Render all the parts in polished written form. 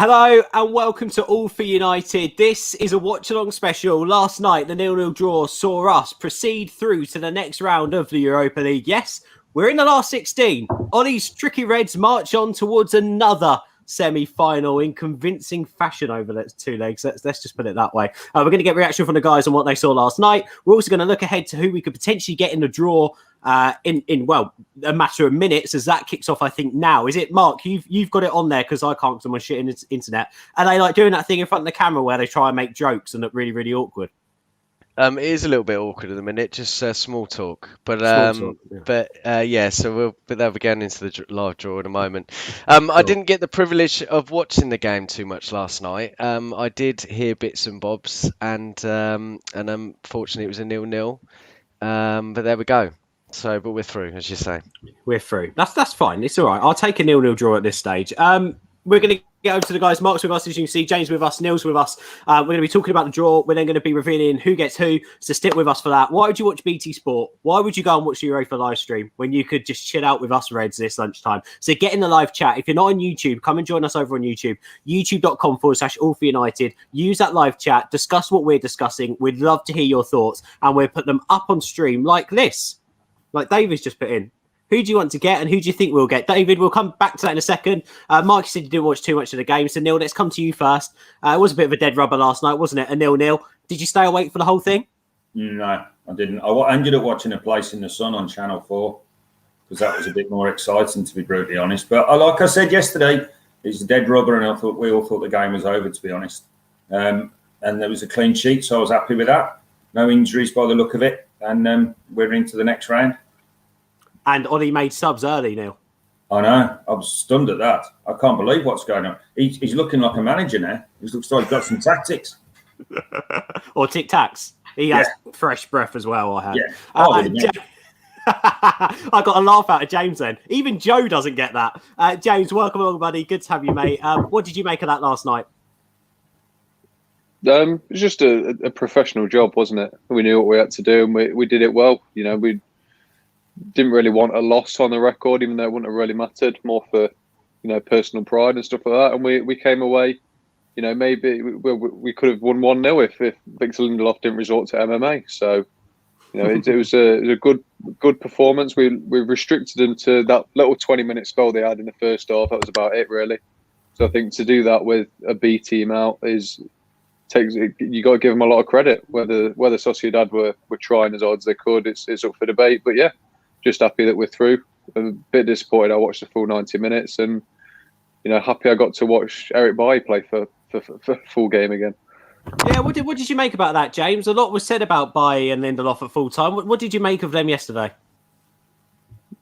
Hello and welcome to All for United. This is a watch-along special. Last night, the 0-0 draw saw us proceed through to the next round of the Europa League. Yes, we're in the last 16. Ollie's tricky Reds march on towards another semi-final in convincing fashion over the two legs. Let's just put it that way. We're going to get reaction from the guys on what they saw last night. We're also going to look ahead to who we could potentially get in the draw in a matter of minutes as that kicks off. I think now is it, Mark? You've got it on there because I can't because I'm on shit in the internet. And they like doing that thing in front of the camera where they try and make jokes and look really really awkward. It is a little bit awkward at the minute, just small talk. But so we're going into the live draw in a moment. Cool. I didn't get the privilege of watching the game too much last night. I did hear bits and bobs, and unfortunately it was a 0-0. But there we go. So, but we're through, as you say. We're through. That's fine. It's all right. I'll take a 0-0 draw at this stage. We're going to get over to the guys. Mark's with us, as you can see. James with us. Neil's with us. We're going to be talking about the draw. We're then going to be revealing who gets who. So stick with us for that. Why would you watch BT Sport? Why would you go and watch the Europa live stream when you could just chill out with us Reds this lunchtime? So get in the live chat. If you're not on YouTube, come and join us over on YouTube. YouTube.com/AllForUnited. Use that live chat. Discuss what we're discussing. We'd love to hear your thoughts. And we'll put them up on stream like this. Like David's just put in. Who do you want to get and who do you think we'll get? David, we'll come back to that in a second. Mark said you didn't watch too much of the game. So, Neil, let's come to you first. It was a bit of a dead rubber last night, wasn't it? A 0-0. Did you stay awake for the whole thing? No, I didn't. I ended up watching A Place in the Sun on Channel 4 because that was a bit more exciting, to be brutally honest. But like I said yesterday, it's a dead rubber and we all thought the game was over, to be honest. And there was a clean sheet, so I was happy with that. No injuries by the look of it. And we're into the next round. And Ollie made subs early, Neil. I know. I was stunned at that. I can't believe what's going on. He's looking like a manager now. He looks like he's got some tactics. Or tic-tacs. He has fresh breath as well, I had. Yeah. I got a laugh out of James then. Even Joe doesn't get that. James, welcome along, buddy. Good to have you, mate. What did you make of that last night? It was just a professional job, wasn't it? We knew what we had to do, and we did it well. You know, we didn't really want a loss on the record, even though it wouldn't have really mattered. More for personal pride and stuff like that. And we came away. You know, maybe we could have won 1-0 if Victor Lindelof didn't resort to MMA. So, it was a good performance. We restricted them to that little 20-minute spell they had in the first half. That was about it, really. So I think to do that with a B team out you got to give them a lot of credit. Whether Sociedad were trying as hard as they could, it's up for debate. But yeah, just happy that we're through. I'm a bit disappointed I watched the full 90 minutes, and happy I got to watch Eric Bailly play for full game again. Yeah, what did you make about that, James? A lot was said about Bailly and Lindelof at full time. What did you make of them yesterday?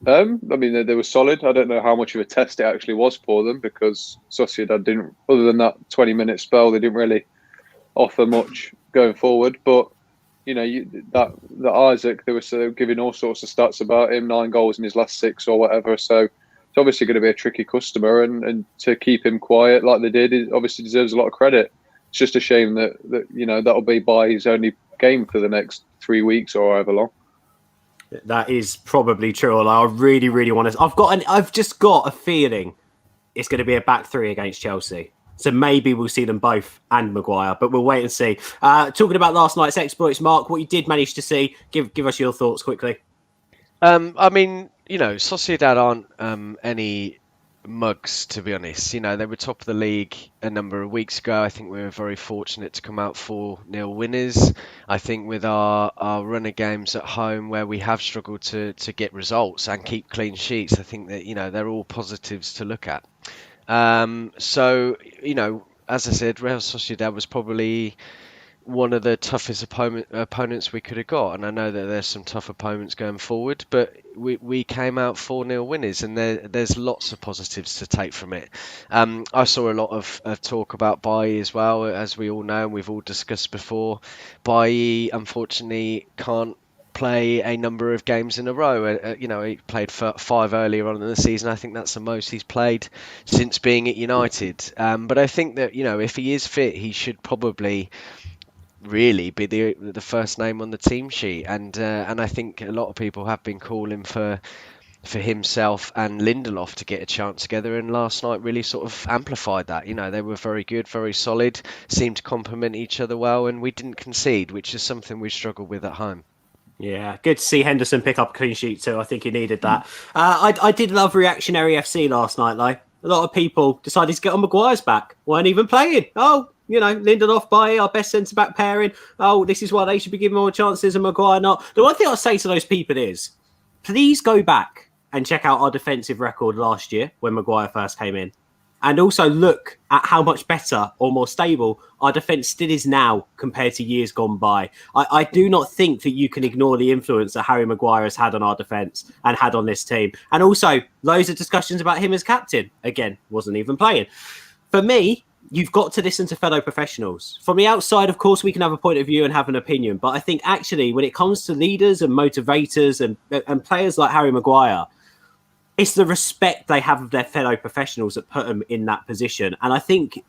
I mean, they were solid. I don't know how much of a test it actually was for them because Sociedad didn't, other than that 20-minute spell, they didn't really offer much going forward. But that Isaac, they were giving all sorts of stats about him, 9 goals in his last 6 or whatever. So it's obviously going to be a tricky customer, and to keep him quiet like they did, it obviously deserves a lot of credit. It's just a shame that that'll be by his only game for the next 3 weeks or however long. That is probably true. I really, really want to. I've just got a feeling it's going to be a back 3 against Chelsea. So maybe we'll see them both and Maguire, but we'll wait and see. Talking about last night's exploits, Mark, what you did manage to see, give us your thoughts quickly. I mean, Sociedad aren't any mugs, to be honest. They were top of the league a number of weeks ago. I think we were very fortunate to come out 4-0 winners. I think with our run of games at home where we have struggled to get results and keep clean sheets, I think that, they're all positives to look at. So, as I said, Real Sociedad was probably one of the toughest opponents we could have got. And I know that there's some tough opponents going forward, but we came out 4-0 winners, and there's lots of positives to take from it. I saw a lot of talk about Bailly as well, as we all know, and we've all discussed before. Bailly, unfortunately, can't play a number of games in a row. He played 5 earlier on in the season. I think that's the most he's played since being at United. But I think that if he is fit, he should probably really be the first name on the team sheet. And I think a lot of people have been calling for for himself and Lindelof to get a chance together, and last night really sort of amplified that. You know, they were very good, very solid, seemed to complement each other well, and we didn't concede, which is something we struggled with at home. Yeah, good to see Henderson pick up a clean sheet too. I think he needed that. I did love Reactionary FC last night, though. A lot of people decided to get on Maguire's back. Weren't even playing. Oh, you know, Lindelof by our best centre-back pairing. Oh, this is why they should be given more chances and Maguire not. The one thing I'll say to those people is, please go back and check out our defensive record last year when Maguire first came in. And also look at how much better or more stable our defence still is now compared to years gone by. I do not think that you can ignore the influence that Harry Maguire has had on our defence and had on this team. And also, loads of discussions about him as captain. Again, wasn't even playing. For me, you've got to listen to fellow professionals. From the outside, of course, we can have a point of view and have an opinion. But I think actually, when it comes to leaders and motivators and players like Harry Maguire, it's the respect they have of their fellow professionals that put them in that position. And I think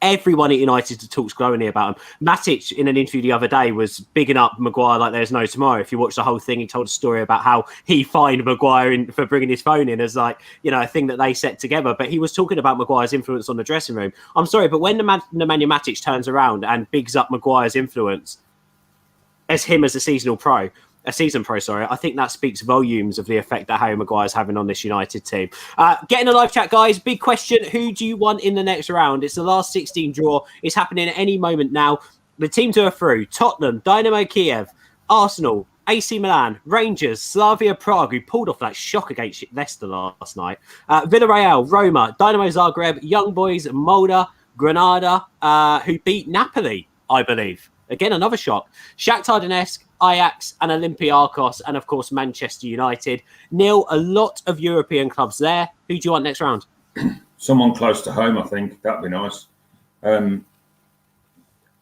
everyone at United talks glowingly about him. Matic, in an interview the other day, was bigging up Maguire like there's no tomorrow. If you watch the whole thing, he told a story about how he fined Maguire for bringing his phone in as like, you know, a thing that they set together. But he was talking about Maguire's influence on the dressing room. I'm sorry, but when Nemanja Matic turns around and bigs up Maguire's influence as him as a season pro, I think that speaks volumes of the effect that Harry Maguire is having on this United team. Get in the live chat, guys. Big question. Who do you want in the next round? It's the last 16 draw. It's happening at any moment now. The teams who are through: Tottenham, Dynamo Kiev, Arsenal, AC Milan, Rangers, Slavia Prague, who pulled off that shock against Leicester last night, Villarreal, Roma, Dynamo Zagreb, Young Boys, Molde, Granada, who beat Napoli, I believe. Again, another shock. Shakhtar Donetsk, Ajax and Olympiacos, and of course Manchester United. Neil, a lot of European clubs there. Who do you want next round? Someone close to home, I think. That'd be nice. I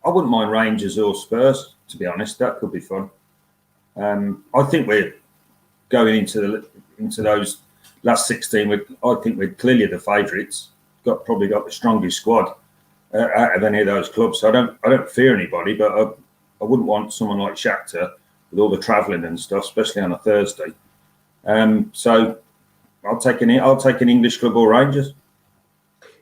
wouldn't mind Rangers or Spurs, to be honest. That could be fun. I think we're going into those last 16. I think we're clearly the favourites. Probably got the strongest squad out of any of those clubs. So I don't fear anybody, but I wouldn't want someone like Shakhtar with all the travelling and stuff, especially on a Thursday. So I'll take an English club or Rangers.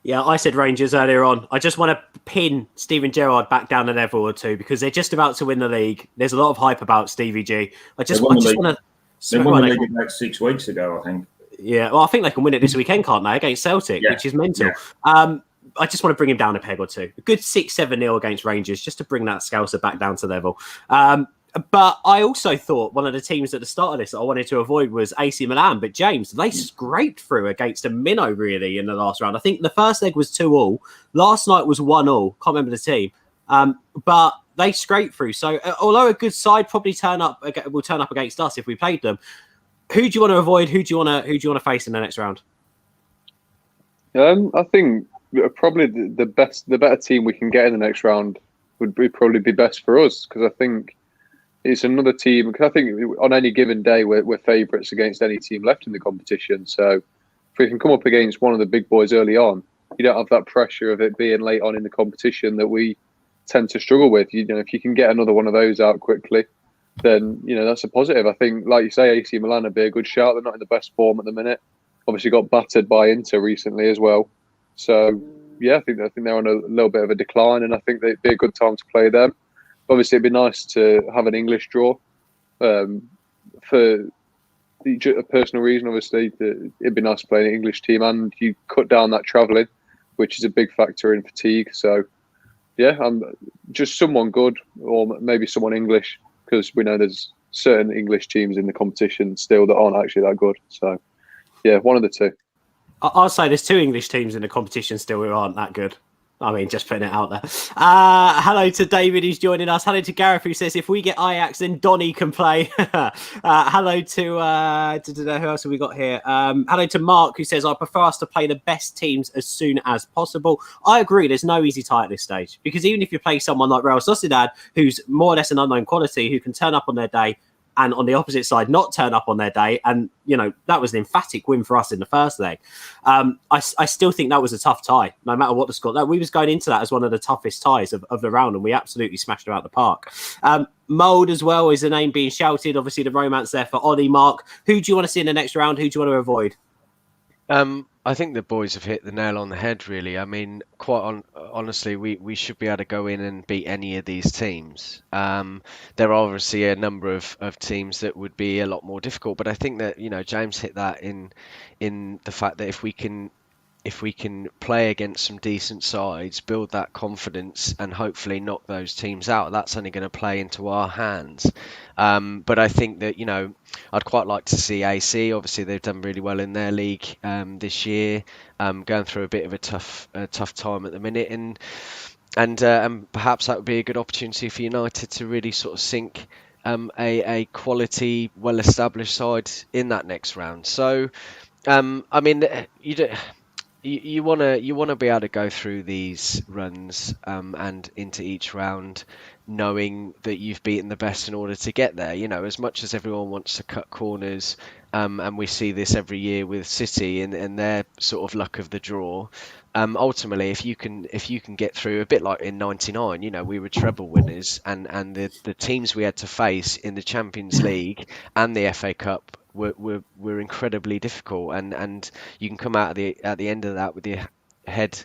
Yeah, I said Rangers earlier on. I just want to pin Steven Gerrard back down a level or two because they're just about to win the league. There's a lot of hype about Stevie G. They won the league about 6 weeks ago, I think. Yeah, well, I think they can win it this weekend, can't they, against Celtic, which is mental. Yeah. I just want to bring him down a peg or two. A good 6-7-0 against Rangers, just to bring that Scouser back down to level. But I also thought one of the teams at the start of this that I wanted to avoid was AC Milan. But James, they scraped through against a minnow, really, in the last round. I think the first leg was 2-2. Last night was 1-1. Can't remember the team. But they scraped through. So although a good side probably will turn up against us if we played them, who do you want to avoid? Who do you want to face in the next round? I think probably the better team we can get in the next round would probably be best for us, because I think it's another team. Because I think on any given day we're favourites against any team left in the competition. So if we can come up against one of the big boys early on, you don't have that pressure of it being late on in the competition that we tend to struggle with. You know, if you can get another one of those out quickly, then that's a positive. I think, like you say, AC Milan would be a good shout. They're not in the best form at the minute. Obviously, got battered by Inter recently as well. So yeah, I think they're on a little bit of a decline, and I think it'd be a good time to play them. Obviously, it'd be nice to have an English draw for a personal reason. Obviously, it'd be nice to play an English team, and you cut down that travelling, which is a big factor in fatigue. So yeah, I'm just someone good, or maybe someone English, because we know there's certain English teams in the competition still that aren't actually that good. So yeah, one of the two. I'll say there's 2 English teams in the competition still who aren't that good. I mean, just putting it out there. Hello to David who's joining us. Hello to Gareth who says if we get Ajax, then Donny can play. Hello to who else have we got here? Hello to Marc who says I prefer us to play the best teams as soon as possible. I agree. There's no easy tie at this stage, because even if you play someone like Real Sociedad, who's more or less an unknown quality, who can turn up on their day and on the opposite side not turn up on their day. And, that was an emphatic win for us in the first leg. I still think that was a tough tie, no matter what the score. We was going into that as one of the toughest ties of the round, and we absolutely smashed them out the park. Mould as well is the name being shouted. Obviously, the romance there for Ollie. Marc, who do you want to see in the next round? Who do you want to avoid? I think the boys have hit the nail on the head, really. I mean, honestly, we should be able to go in and beat any of these teams. There are obviously a number of teams that would be a lot more difficult, but I think that, James hit that in the fact that if we can play against some decent sides, build that confidence, and hopefully knock those teams out, that's only going to play into our hands. But I think that, I'd quite like to see AC. Obviously, they've done really well in their league this year, going through a bit of a tough time at the minute, and perhaps that would be a good opportunity for United to really sort of sink a quality, well-established side in that next round. So, I mean, you want to be able to go through these runs and into each round knowing that you've beaten the best in order to get there. As much as everyone wants to cut corners, and we see this every year with City and their sort of luck of the draw. Ultimately, if you can get through, a bit like in '99, we were treble winners, and the teams we had to face in the Champions League and the FA Cup were incredibly difficult, and you can come out at the end of that with your head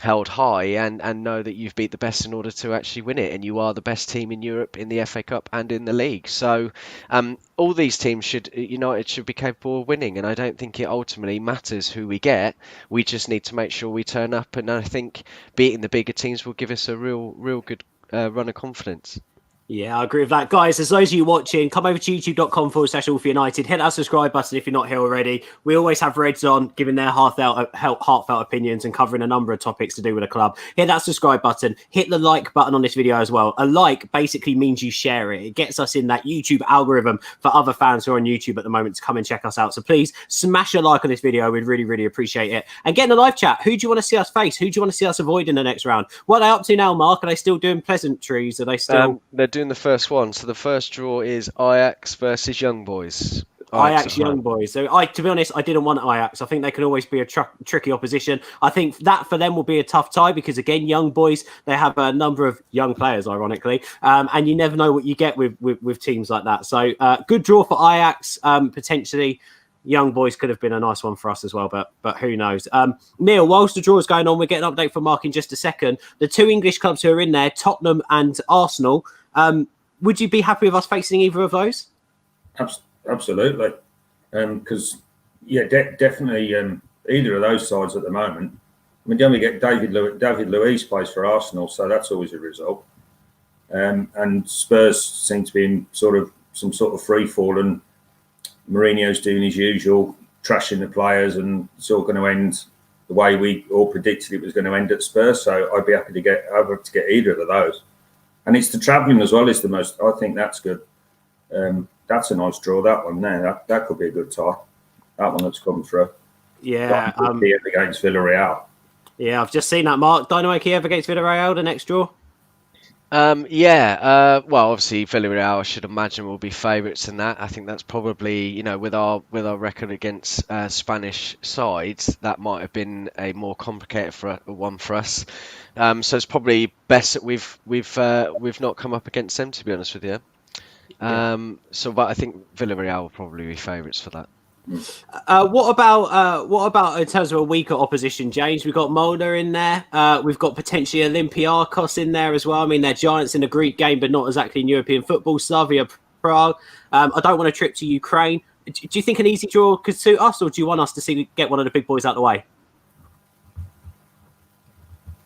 held high and know that you've beat the best in order to actually win it, and you are the best team in Europe in the FA Cup and in the league. So all these teams United should be capable of winning, and I don't think it ultimately matters who we get. We just need to make sure we turn up, and I think beating the bigger teams will give us a real good run of confidence. Yeah, I agree with that. Guys, as those of you watching, come over to youtube.com/All for United. Hit that subscribe button if you're not here already. We always have Reds on, giving their heartfelt opinions and covering a number of topics to do with the club. Hit that subscribe button. Hit the like button on this video as well. A like basically means you share it. It gets us in that YouTube algorithm for other fans who are on YouTube at the moment to come and check us out. So please smash a like on this video. We'd really, really appreciate it. And get in the live chat. Who do you want to see us face? Who do you want to see us avoid in the next round? What are they up to now, Marc? Are they still doing pleasantries? Are they still... They're doing the first one. So the first draw is Ajax versus Young Boys. Ajax Young Boys. So to be honest, I didn't want Ajax. I think they can always be a tricky opposition. I think that for them will be a tough tie because, again, Young Boys, they have a number of young players, ironically, and you never know what you get with teams like that. So good draw for Ajax. Potentially, Young Boys could have been a nice one for us as well, but who knows? Neil, whilst the draw is going on, we'll get an update from Marc in just a second. The two English clubs who are in there, Tottenham and Arsenal, would you be happy with us facing either of those? Absolutely. Because, definitely either of those sides at the moment. I mean, then we get David Luiz plays for Arsenal, so that's always a result. And Spurs seem to be in some sort of free fall, and Mourinho's doing his usual, trashing the players, and it's all going to end the way we all predicted it was going to end at Spurs. So I'd be happy to get either of those. And it's the travelling as well is the most. I think that's good. That's a nice draw. That one there. That could be a good tie. That one that's come through. Yeah. Kiev against Villarreal. Yeah, I've just seen that. Marc, Dynamo Kiev against Villarreal, the next draw. Well, obviously Villarreal, I should imagine, will be favourites in that. I think that's probably, with our record against Spanish sides, that might have been a more complicated one for us. So it's probably best that we've not come up against them, to be honest with you. But I think Villarreal will probably be favourites for that. What about in terms of a weaker opposition, James? We've got Molde in there. We've got potentially Olympiacos in there as well. I mean, they're giants in the Greek game, but not exactly in European football. Slavia Prague. I don't want a trip to Ukraine. Do you think an easy draw could suit us, or do you want us to get one of the big boys out of the way?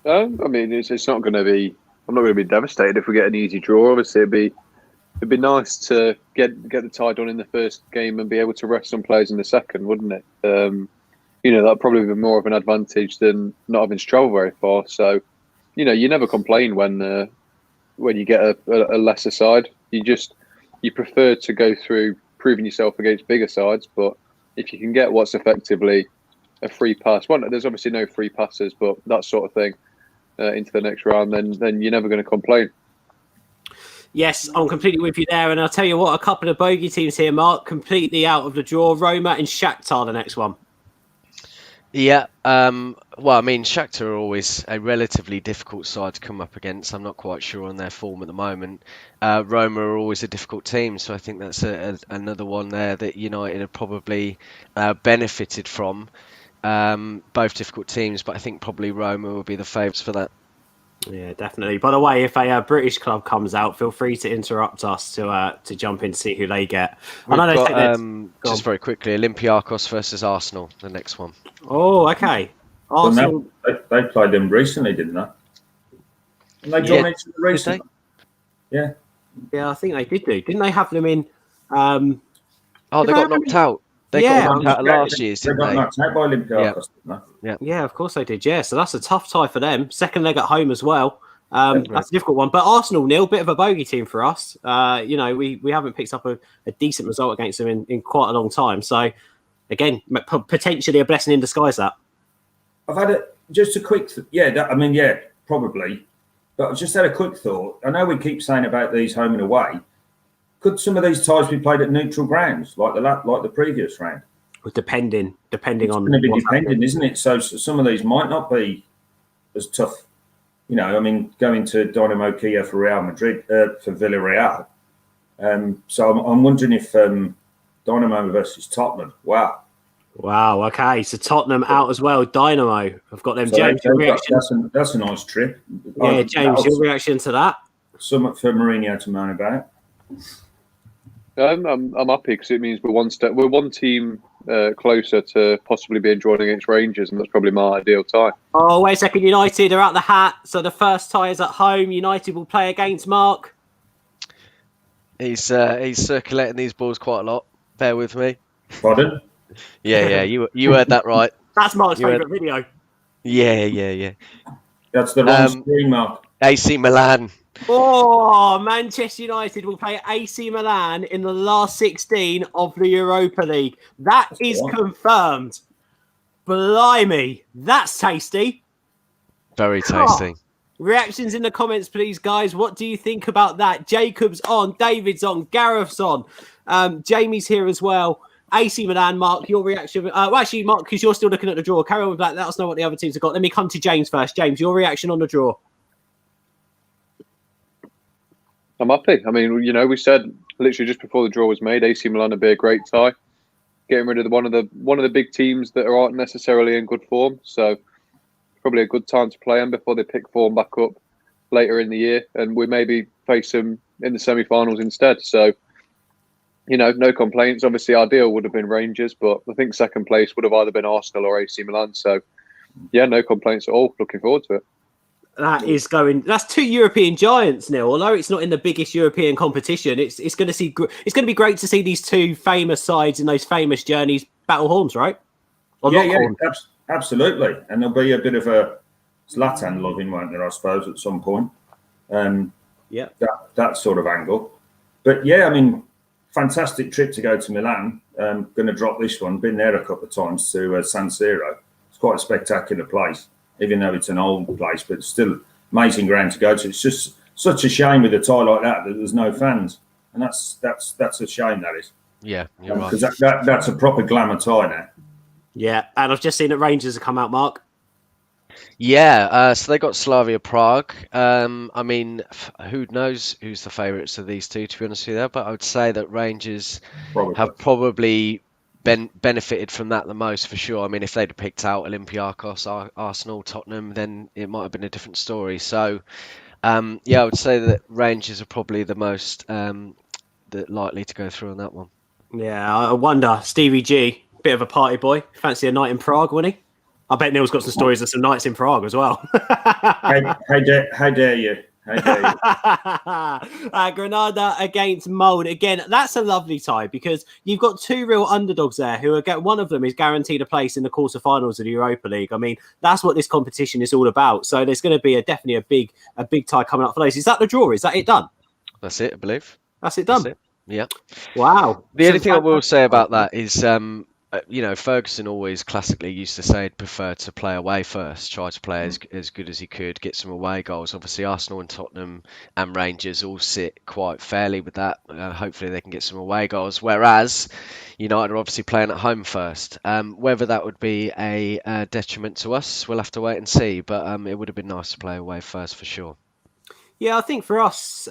I mean, it's not going to be. I'm not going to be devastated if we get an easy draw. Obviously, it'd be nice to get the tie done in the first game and be able to rest some players in the second, wouldn't it? That'd probably be more of an advantage than not having to travel very far. So, you never complain when you get a lesser side. You prefer to go through proving yourself against bigger sides. But if you can get what's effectively a free pass, there's obviously no free passes, but that sort of thing into the next round, then you're never going to complain. Yes, I'm completely with you there. And I'll tell you what, a couple of bogey teams here, Mark, completely out of the draw. Roma and Shakhtar, the next one. Yeah. Well, I mean, Shakhtar are always a relatively difficult side to come up against. I'm not quite sure on their form at the moment. Roma are always a difficult team, so I think that's another one there that United have probably benefited from. Both difficult teams, but I think probably Roma will be the favourites for that. Yeah, definitely. By the way, if a British club comes out, feel free to interrupt us to jump in and see who they get. We've I know got, just very quickly, Olympiacos versus Arsenal, the next one. Oh, okay. Arsenal. They played them recently, didn't they? And they drawn into the recently. Yeah. Yeah, I think they did do. Didn't they have them in? They got knocked out. They got knocked out last year, didn't they? They got knocked out by Olympiacos, didn't they? Yeah, of course they did. Yeah, so that's a tough tie for them. Second leg at home as well. That's a difficult one. But Arsenal, Neil, bit of a bogey team for us. We haven't picked up a decent result against them in quite a long time. So, again, potentially a blessing in disguise, that. I've had just a quick... probably. But I've just had a quick thought. I know we keep saying about these home and away. Could some of these ties be played at neutral grounds, like the previous round? Well, depending it's on... It's going to be depending, isn't it? So some of these might not be as tough. Going to Dynamo Kiev for Real Madrid, for Villarreal. So I'm wondering if Dynamo versus Tottenham. Wow, okay. So Tottenham out as well. Dynamo. I've got them. So James, your reaction? That's a nice trip. Yeah, James, your reaction to that? Something for Mourinho to moan about. I'm happy because it means we're one team closer to possibly being drawn against Rangers, and that's probably my ideal tie. Oh, wait a second. United are out the hat. So the first tie is at home. United will play against Marc. He's circulating these balls quite a lot. Bear with me. Pardon? Yeah. You heard that right. That's Marc's favourite video. Yeah. That's the wrong screen, Marc. AC Milan. Oh, Manchester United will play AC Milan in the last 16 of the Europa League. That is confirmed. Blimey, that's tasty. Very tasty. Reactions in the comments, please, guys. What do you think about that? Jacob's on, David's on, Gareth's on. Jamie's here as well. AC Milan, Marc, your reaction. Actually, Marc, because you're still looking at the draw, carry on with that. Let us know what the other teams have got. Let me come to James first. James, your reaction on the draw. I'm happy. I mean, we said literally just before the draw was made, AC Milan would be a great tie. Getting rid of one of the big teams that aren't necessarily in good form, so probably a good time to play them before they pick form back up later in the year, and we maybe face them in the semi-finals instead. So, no complaints. Obviously, ideal would have been Rangers, but I think second place would have either been Arsenal or AC Milan. So, yeah, no complaints at all. Looking forward to it. That's two European giants, Neil. Although it's not in the biggest European competition, it's going to be great to see these two famous sides in those famous journeys battle horns, right? Absolutely. And there'll be a bit of a Zlatan loving, won't there? I suppose at some point. That sort of angle. But yeah, I mean, fantastic trip to go to Milan. Going to drop this one. Been there a couple of times to San Siro. It's quite a spectacular place. Even though it's an old place, but it's still amazing ground to go to. It's just such a shame with a tie like that there's no fans, and that's a shame, that is. Yeah, you're right. Because that's a proper glamour tie now. Yeah, and I've just seen that Rangers have come out, Marc. Yeah, so they got Slavia Prague. I mean, who knows who's the favourites of these two, to be honest with you, but I would say that Rangers have probably benefited from that the most, for sure. I mean, if they'd have picked out Olympiacos, Arsenal, Tottenham, then it might have been a different story. So, I would say that Rangers are probably the most likely to go through on that one. Yeah, I wonder, Stevie G, bit of a party boy, fancy a night in Prague, wouldn't he? I bet Neil's got some stories of some nights in Prague as well. How dare you? Granada against Molde. Again, that's a lovely tie because you've got two real underdogs there who are one of them is guaranteed a place in the quarterfinals of the Europa League. I mean, that's what this competition is all about. So there's going to be definitely a big tie coming up for those. Is that the draw? Is that it done? That's it, I believe. That's it done. That's it. Yeah. Wow. The only thing I will say about that is Ferguson always classically used to say he'd prefer to play away first, try to play as good as he could, get some away goals. Obviously, Arsenal and Tottenham and Rangers all sit quite fairly with that. Hopefully, they can get some away goals. Whereas United are obviously playing at home first. Whether that would be a detriment to us, we'll have to wait and see. But it would have been nice to play away first for sure. Yeah, I think for us,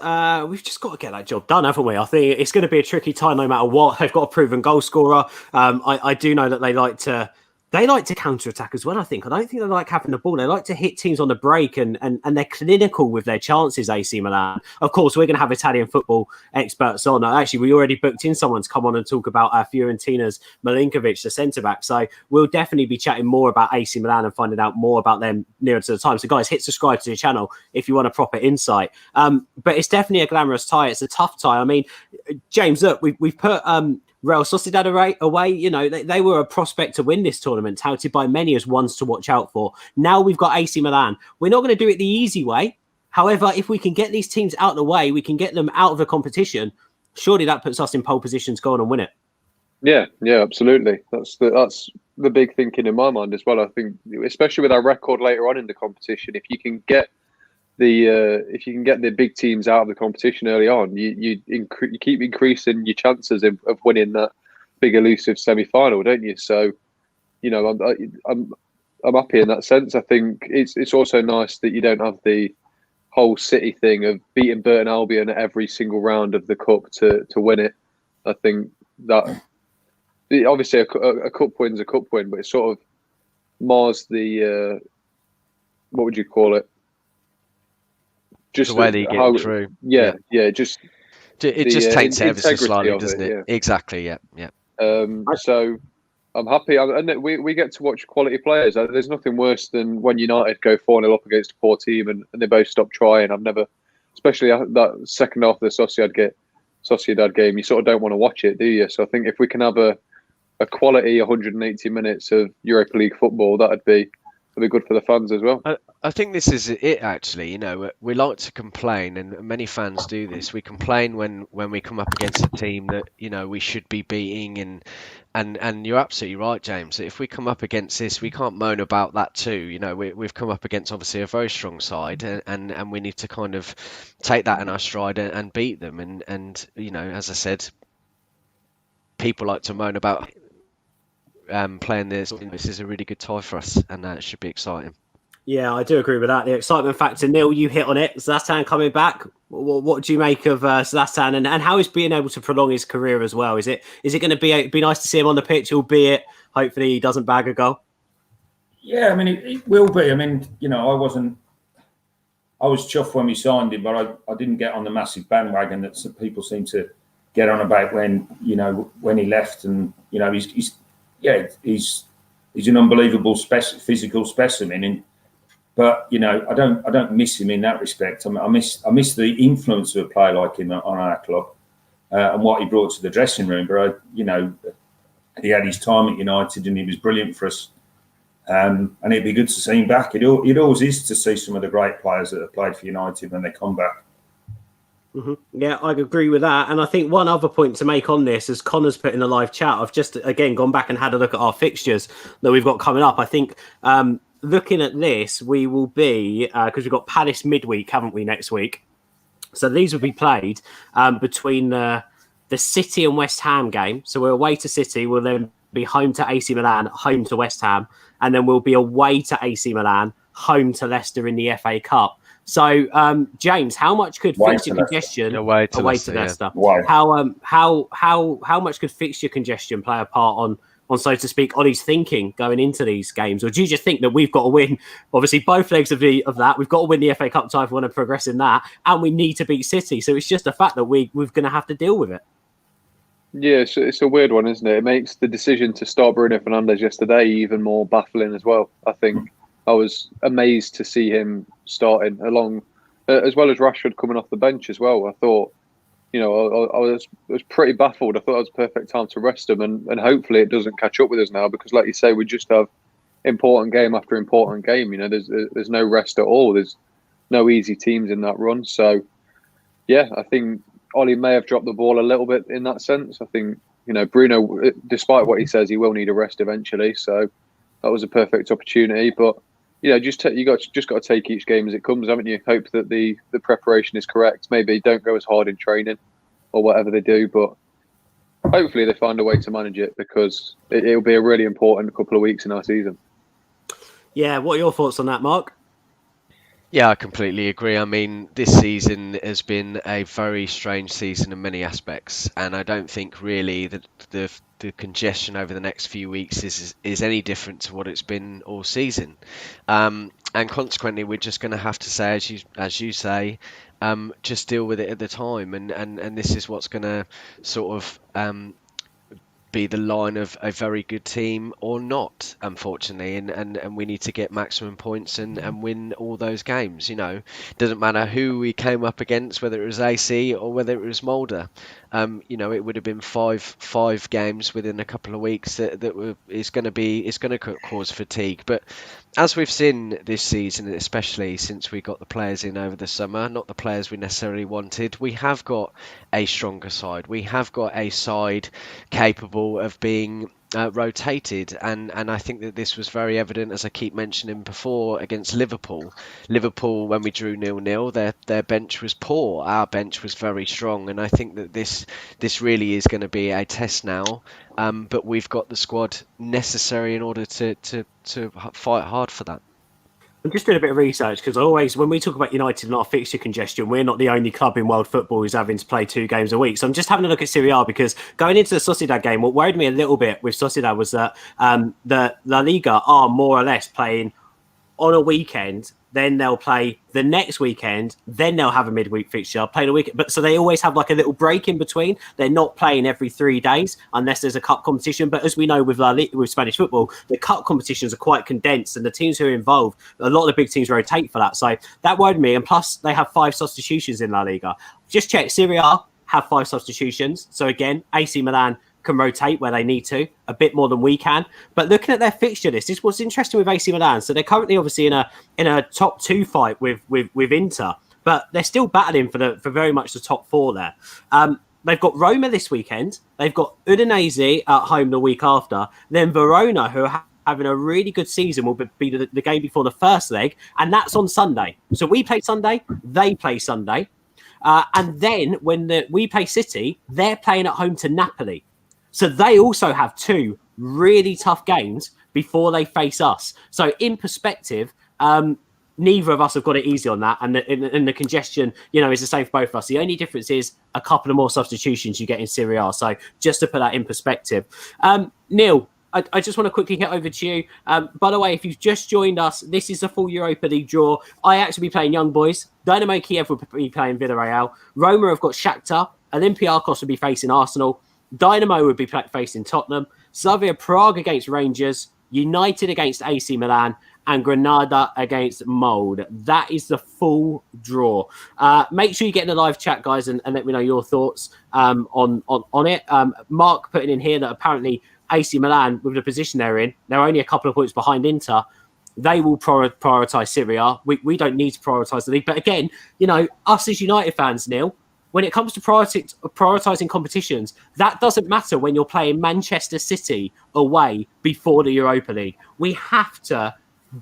we've just got to get that job done, haven't we? I think it's going to be a tricky time no matter what. They've got a proven goal scorer. I do know that they like to counter-attack as well, I think. I don't think they like having the ball. They like to hit teams on the break and they're clinical with their chances, AC Milan. Of course, we're going to have Italian football experts on. Actually, we already booked in someone to come on and talk about Fiorentina's Milinkovic, the centre-back. So we'll definitely be chatting more about AC Milan and finding out more about them nearer to the time. So guys, hit subscribe to the channel if you want a proper insight. But it's definitely a glamorous tie. It's a tough tie. I mean, James, look, we've put... Real Sociedad away, they were a prospect to win this tournament, touted by many as ones to watch out for. Now we've got AC Milan. We're not going to do it the easy way. However, if we can get these teams out of the way, we can get them out of the competition. Surely that puts us in pole position to go on and win it. Yeah, absolutely. That's the big thinking in my mind as well. I think, especially with our record later on in the competition, if you can get the big teams out of the competition early on, you keep increasing your chances of winning that big elusive semi-final, don't you? So, I'm happy in that sense. I think it's also nice that you don't have the whole City thing of beating Burton Albion at every single round of the cup to win it. I think that obviously a cup win's a cup win, but it sort of mars the what would you call it? Just the way that you get through. It just taints it ever so slightly, doesn't it? Yeah. Exactly, yeah. So I'm happy. And we get to watch quality players. There's nothing worse than when United go 4-0 up against a poor team and they both stop trying. I've never, especially that second half of the Sociedad game, you sort of don't want to watch it, do you? So I think if we can have a quality 180 minutes of Europa League football, that'd be good for the fans as well. I think this is it, actually. We like to complain, and many fans do this. We complain when we come up against a team that we should be beating, and you're absolutely right, James. If we come up against this, we can't moan about that too. We've come up against obviously a very strong side, and we need to kind of take that in our stride and beat them. And as I said, people like to moan about playing this. This is a really good tie for us, and it should be exciting. Yeah, I do agree with that. The excitement factor, Neil, you hit on it. Zlatan coming back. What do you make of Zlatan, and how is being able to prolong his career as well? Is it going to be nice to see him on the pitch, albeit hopefully he doesn't bag a goal? Yeah, I mean it will be. I mean, I was chuffed when we signed him, but I didn't get on the massive bandwagon that some people seem to get on about when he left, and he's an unbelievable physical specimen. But I don't miss him in that respect. I miss the influence of a player like him on our club and what he brought to the dressing room. But he had his time at United and he was brilliant for us. And it'd be good to see him back. It always is to see some of the great players that have played for United when they come back. Mm-hmm. Yeah, I agree with that. And I think one other point to make on this, as Connor's put in the live chat, I've just again gone back and had a look at our fixtures that we've got coming up. I think looking at this, we will be, because we've got Palace midweek, haven't we, next week? So these will be played between the City and West Ham game. So we're away to City. We'll then be home to AC Milan, home to West Ham. And then we'll be away to AC Milan, home to Leicester in the FA Cup. So, James, how much could fixture congestion away to Leicester? Yeah. How much could fixture congestion play a part on, so to speak, Ollie's thinking going into these games? Or do you just think that we've got to win, obviously, both legs of that? We've got to win the FA Cup tie if we want to progress in that, and we need to beat City. So it's just a fact that we're going to have to deal with it. Yeah, it's a weird one, isn't it? It makes the decision to start Bruno Fernandes yesterday even more baffling as well. I think I was amazed to see him starting along, as well as Rashford coming off the bench as well. I thought, I was pretty baffled. I thought it was a perfect time to rest him, and hopefully it doesn't catch up with us now, because, like you say, we just have important game after important game. There's no rest at all. There's no easy teams in that run. So, yeah, I think Ollie may have dropped the ball a little bit in that sense. I think Bruno, despite what he says, he will need a rest eventually. So that was a perfect opportunity. But just got to take each game as it comes, haven't you? Hope that the preparation is correct. Maybe don't go as hard in training or whatever they do, but hopefully they find a way to manage it, because it'll be a really important couple of weeks in our season. Yeah, what are your thoughts on that, Mark? Yeah, I completely agree. I mean, this season has been a very strange season in many aspects, and I don't think really that the congestion over the next few weeks is any different to what it's been all season. And consequently, we're just going to have to say, as you say, just deal with it at the time, and this is what's going to sort of be the line of a very good team or not, unfortunately, and we need to get maximum points and win all those games. Doesn't matter who we came up against, whether it was AC or whether it was Mulder. It would have been five games within a couple of weeks that is going to cause fatigue. But as we've seen this season, especially since we got the players in over the summer, not the players we necessarily wanted, we have got a stronger side. We have got a side capable of being rotated, and I think that this was very evident, as I keep mentioning before, against Liverpool. Liverpool, when we drew 0-0, their bench was poor. Our bench was very strong, and I think that this really is going to be a test now. But we've got the squad necessary in order to fight hard for that. I'm just doing a bit of research, because always, when we talk about United and our fixture congestion, we're not the only club in world football who's having to play 2 games a week. So I'm just having a look at Serie A, because going into the Sociedad game, what worried me a little bit with Sociedad was that the La Liga are more or less playing on a weekend, then they'll play the next weekend, then they'll have a midweek fixture, playing a weekend. But so they always have like a little break in between. They're not playing every 3 days unless there's a cup competition. But as we know with Spanish football, the cup competitions are quite condensed, and the teams who are involved, a lot of the big teams rotate for that. So that worried me. And plus, they have 5 substitutions in La Liga. Just check, Serie A have 5 substitutions. So again, AC Milan can rotate where they need to, a bit more than we can. But looking at their fixture list, this was interesting with AC Milan. So they're currently obviously in a top 2 fight with Inter, but they're still battling for very much the top 4 there. They've got Roma this weekend. They've got Udinese at home the week after. Then Verona, who are having a really good season, will be the game before the first leg, and that's on Sunday. So we play Sunday, they play Sunday. And then when we play City, they're playing at home to Napoli. So they also have 2 really tough games before they face us. So in perspective, neither of us have got it easy on that. And the congestion, is the same for both of us. The only difference is a couple of more substitutions you get in Serie A. So just to put that in perspective. Neil, I just want to quickly get over to you. By the way, if you've just joined us, this is the full Europa League draw. I actually be playing Young Boys. Dynamo Kiev will be playing Villarreal. Roma have got Shakhtar. Olympiacos will be facing Arsenal. Dynamo would be facing Tottenham, Slavia Prague against Rangers, United against AC Milan, and Granada against Molde. That is the full draw. Make sure you get in the live chat, guys, and let me know your thoughts on it. Mark putting in here that apparently AC Milan, with the position they're in, they're only a couple of points behind Inter. They will prioritise Serie A. We don't need to prioritise the league. But again, us as United fans, Neil, when it comes to prioritising competitions, that doesn't matter when you're playing Manchester City away before the Europa League. We have to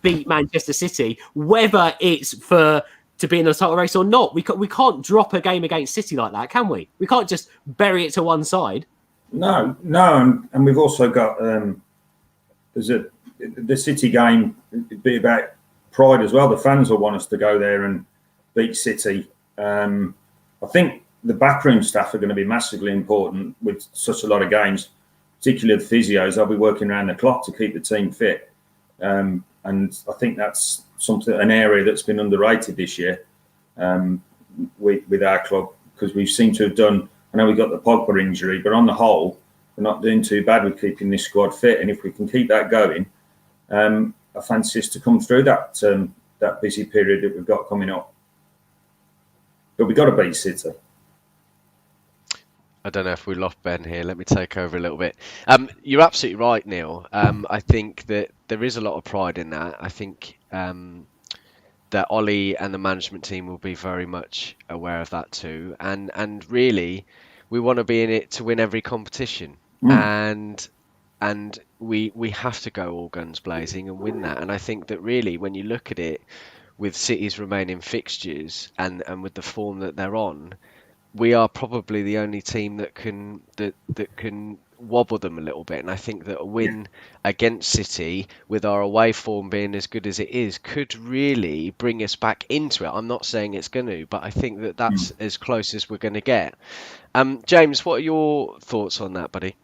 beat Manchester City, whether it's to be in the title race or not. We can't drop a game against City like that, can we? We can't just bury it to one side. No, and we've also got the City game. It'd be about pride as well. The fans will want us to go there and beat City. I think the backroom staff are going to be massively important with such a lot of games, particularly the physios. They'll be working around the clock to keep the team fit. And I think that's an area that's been underrated this year with our club, because we seem to have done, I know we got the Pogba injury, but on the whole, we're not doing too bad with keeping this squad fit. And if we can keep that going, I fancy us to come through that busy period that we've got coming up. But we've got to beat City. I don't know if we lost Ben here. Let me take over a little bit. You're absolutely right, Neil. I think that there is a lot of pride in that. I think that Ollie and the management team will be very much aware of that too. And really, we want to be in it to win every competition. and we have to go all guns blazing and win that. And I think that really, when you look at it, with City's remaining fixtures and with the form that they're on, we are probably the only team that can wobble them a little bit. And I think that a win against City, with our away form being as good as it is, could really bring us back into it. I'm not saying it's going to, but I think that that's as close as we're going to get. James, what are your thoughts on that, buddy?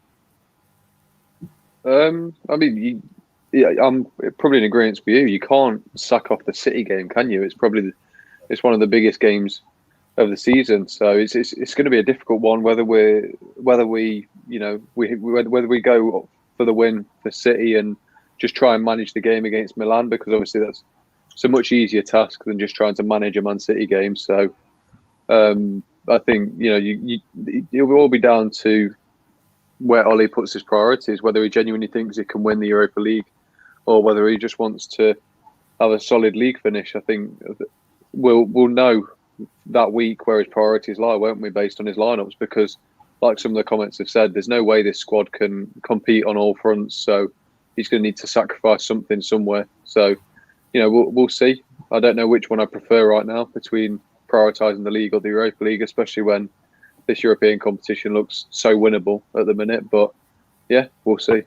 I mean, I'm probably in agreement with you. You can't sack off the City game, can you? It's one of the biggest games of the season, so it's going to be a difficult one. Whether we go for the win for City and just try and manage the game against Milan, because obviously that's a much easier task than just trying to manage a Man City game. So I think it will all be down to where Ollie puts his priorities, whether he genuinely thinks he can win the Europa League or whether he just wants to have a solid league finish. I think we'll know that week where his priorities lie, won't we, based on his lineups? Because, like some of the comments have said, there's no way this squad can compete on all fronts. So he's going to need to sacrifice something somewhere. So, we'll see. I don't know which one I prefer right now between prioritising the league or the Europa League, especially when this European competition looks so winnable at the minute. But yeah, we'll see.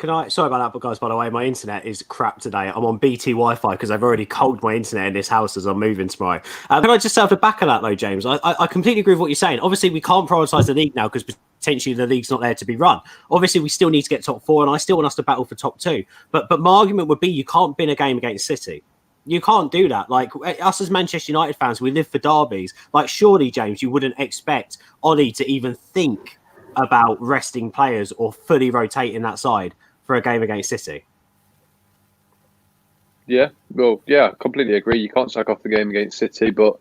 Sorry about that, but guys, by the way, my internet is crap today. I'm on BT Wi-Fi because I've already culled my internet in this house as I'm moving tomorrow. Can I just say off the back of that though, James? I completely agree with what you're saying. Obviously, we can't prioritise the league now because potentially the league's not there to be run. Obviously, we still need to get top 4, and I still want us to battle for top 2. But my argument would be you can't win a game against City. You can't do that. Like, us as Manchester United fans, we live for derbies. Like, surely, James, you wouldn't expect Ollie to even think about resting players or fully rotating that side for a game against City. Yeah, well, yeah, I completely agree. You can't sack off the game against City, but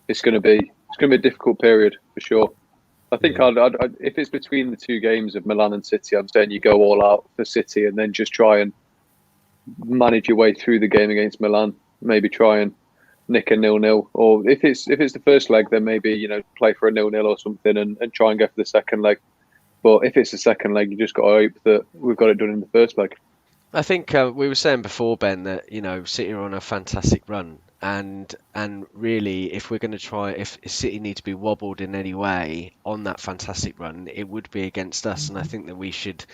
it's going to be a difficult period for sure. I think if it's between the two games of Milan and City, I'm saying you go all out for City and then just try and manage your way through the game against Milan. Maybe try and nick a 0-0, or if it's the first leg, then maybe play for a 0-0 or something and try and go for the second leg. But if it's the second leg, you just got to hope that we've got it done in the first leg. I think we were saying before, Ben, that City are on a fantastic run, and really, if we're going to if City need to be wobbled in any way on that fantastic run, it would be against us. And I think that we should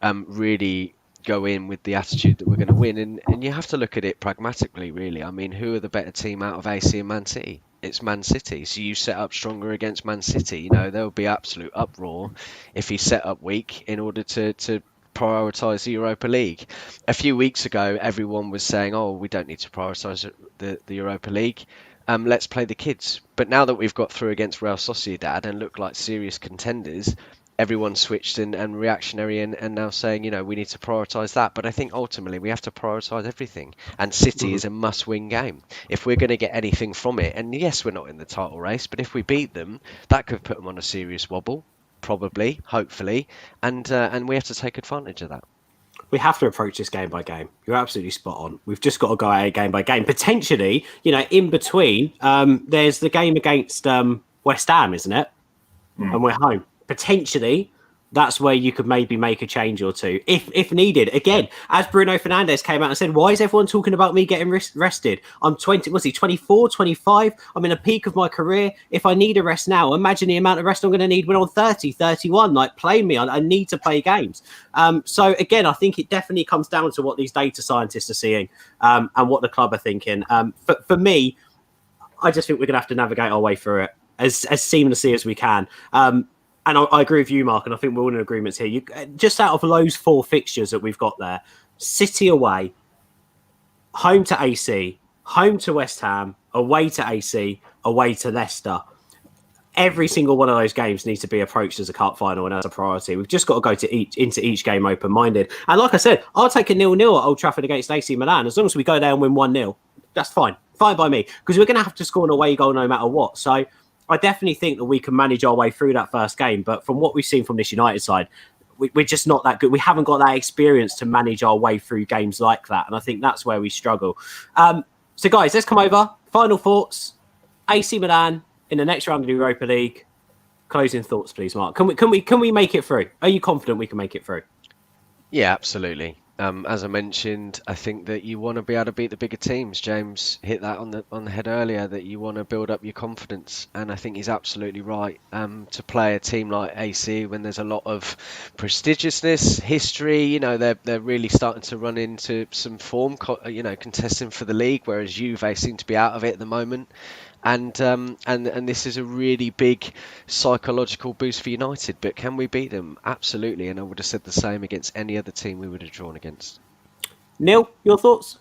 really go in with the attitude that we're going to win, and you have to look at it pragmatically, really. I mean, who are the better team out of AC and Man City? It's Man City. So you set up stronger against Man City. There will be absolute uproar if he set up weak in order to prioritise the Europa League. A few weeks ago, everyone was saying, "Oh, we don't need to prioritise the Europa League. Let's play the kids." But now that we've got through against Real Sociedad and look like serious contenders, everyone switched and reactionary and now saying, we need to prioritise that. But I think ultimately we have to prioritise everything. And City is a must-win game. If we're going to get anything from it, and yes, we're not in the title race, but if we beat them, that could put them on a serious wobble, probably, hopefully. And we have to take advantage of that. We have to approach this game by game. You're absolutely spot on. We've just got to go at it game by game. Potentially, in between, there's the game against West Ham, isn't it? And we're home. Potentially, that's where you could maybe make a change or two if needed. Again, as Bruno Fernandes came out and said, why is everyone talking about me getting rested? I'm 24, 25? I'm in a peak of my career. If I need a rest now, imagine the amount of rest I'm going to need when I'm 30, 31. Like, play me. I need to play games. So again, I think it definitely comes down to what these data scientists are seeing and what the club are thinking. For me, I just think we're going to have to navigate our way through it as seamlessly as we can. And I agree with you, Mark, and I think we're all in agreement here. Just out of those 4 fixtures that we've got there, City away, home to AC, home to West Ham, away to AC, away to Leicester. Every single one of those games needs to be approached as a cup final and as a priority. We've just got to go into each game open-minded. And like I said, I'll take a 0-0 at Old Trafford against AC Milan. As long as we go there and win 1-0, that's fine. Fine by me. Because we're going to have to score an away goal no matter what. So I definitely think that we can manage our way through that first game. But from what we've seen from this United side, we're just not that good. We haven't got that experience to manage our way through games like that. And I think that's where we struggle. So, guys, let's come over. Final thoughts. AC Milan in the next round of the Europa League. Closing thoughts, please, Mark. Can we make it through? Are you confident we can make it through? Yeah, absolutely. As I mentioned, I think that you want to be able to beat the bigger teams. James hit that on the head earlier, that you want to build up your confidence, and I think he's absolutely right. To play a team like AC when there's a lot of prestigiousness, history, you know, they're really starting to run into some form, you know, contesting for the league, whereas Juve seem to be out of it at the moment. And this is a really big psychological boost for United. But can we beat them? Absolutely. And I would have said the same against any other team we would have drawn against. Neil, your thoughts?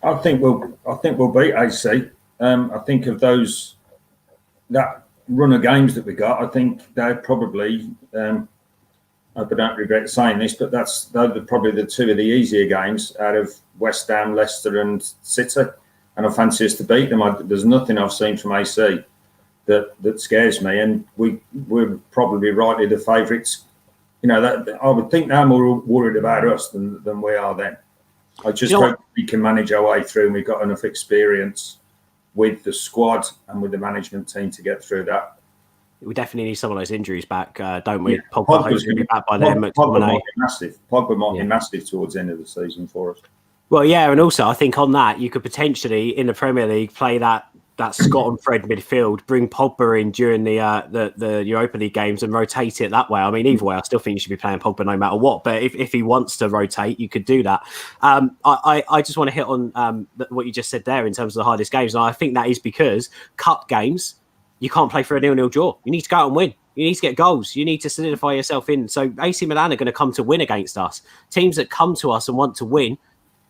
I think we'll beat AC. I think of that run of games that we got. I think they're probably. I don't regret saying this, but they're probably the two of the easier games out of West Ham, Leicester, and City. And I fancy us to beat them. There's nothing I've seen from AC that scares me, and we're probably rightly the favourites. You know, I would think they're more worried about us than we are then. I just hope we can manage our way through, and we've got enough experience with the squad and with the management team to get through that. We definitely need some of those injuries back, don't we? Yeah. Pogba hopes to be back by then. Pogba might be massive. Pogba might be massive towards the end of the season for us. Well, yeah, and also I think on that you could potentially in the Premier League play that Scott and Fred midfield, bring Pogba in during the Europa League games and rotate it that way. I mean, either way, I still think you should be playing Pogba no matter what. But if he wants to rotate, you could do that. I just want to hit on what you just said there in terms of the hardest games, and I think that is because cup games you can't play for a 0-0 draw. You need to go out and win. You need to get goals. You need to solidify yourself in. So AC Milan are going to come to win against us. Teams that come to us and want to win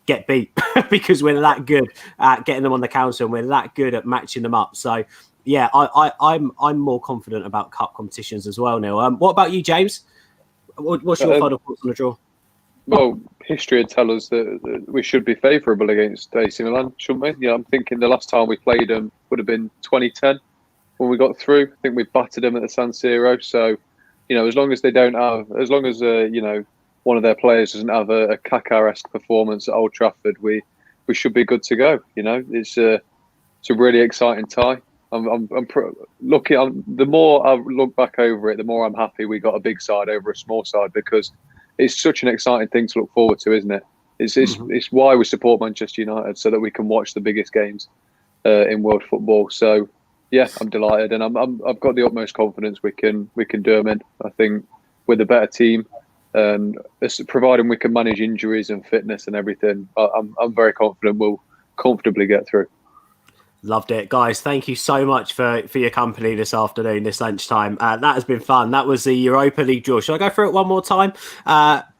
get beat because we're that good at getting them on the counter and we're that good at matching them up. So, yeah, I'm more confident about cup competitions as well, Neil. What about you, James? What's your final thoughts on the draw? Well, history would tell us that we should be favourable against AC Milan, shouldn't we? You know, I'm thinking the last time we played them would have been 2010 when we got through. I think we battered them at the San Siro. So, you know, as long as you know, one of their players doesn't have a Kaká-esque performance at Old Trafford, we should be good to go. You know, it's a really exciting tie. The more I look back over it, the more I'm happy we got a big side over a small side, because it's such an exciting thing to look forward to, isn't it? It's why we support Manchester United, so that we can watch the biggest games in world football. So yeah, I'm delighted, and I've got the utmost confidence we can do them in. I think we're the better team. And providing we can manage injuries and fitness and everything, I'm very confident we'll comfortably get through. Loved it, guys. Thank you so much for your company this afternoon, this lunchtime. That has been fun. That was the Europa League draw. Shall I go through it one more time?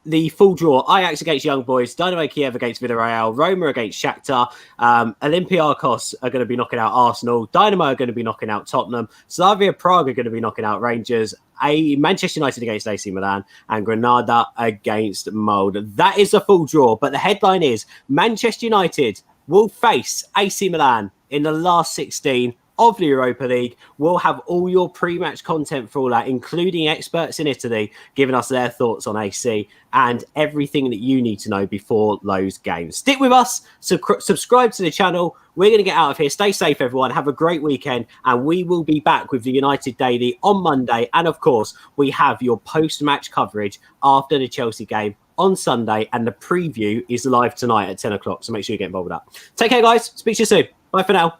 The full draw: Ajax against Young Boys, Dynamo Kiev against Villarreal, Roma against Shakhtar, Olympiacos are going to be knocking out Arsenal, Dynamo are going to be knocking out Tottenham, Slavia Prague are going to be knocking out Rangers, Manchester United against AC Milan, and Granada against Molde. That is a full draw, but the headline is Manchester United will face AC Milan in the last 16 of the Europa League. We'll have all your pre-match content for all that, including experts in Italy giving us their thoughts on AC and everything that you need to know before those games. Stick with us, subscribe to the channel. We're going to get out of here. Stay safe, everyone. Have a great weekend, and we will be back with the United Daily on Monday. And of course, we have your post-match coverage after the Chelsea game on Sunday, and the preview is live tonight at 10 o'clock. So make sure you get involved with that. Take care, guys. Speak to you soon. Bye for now.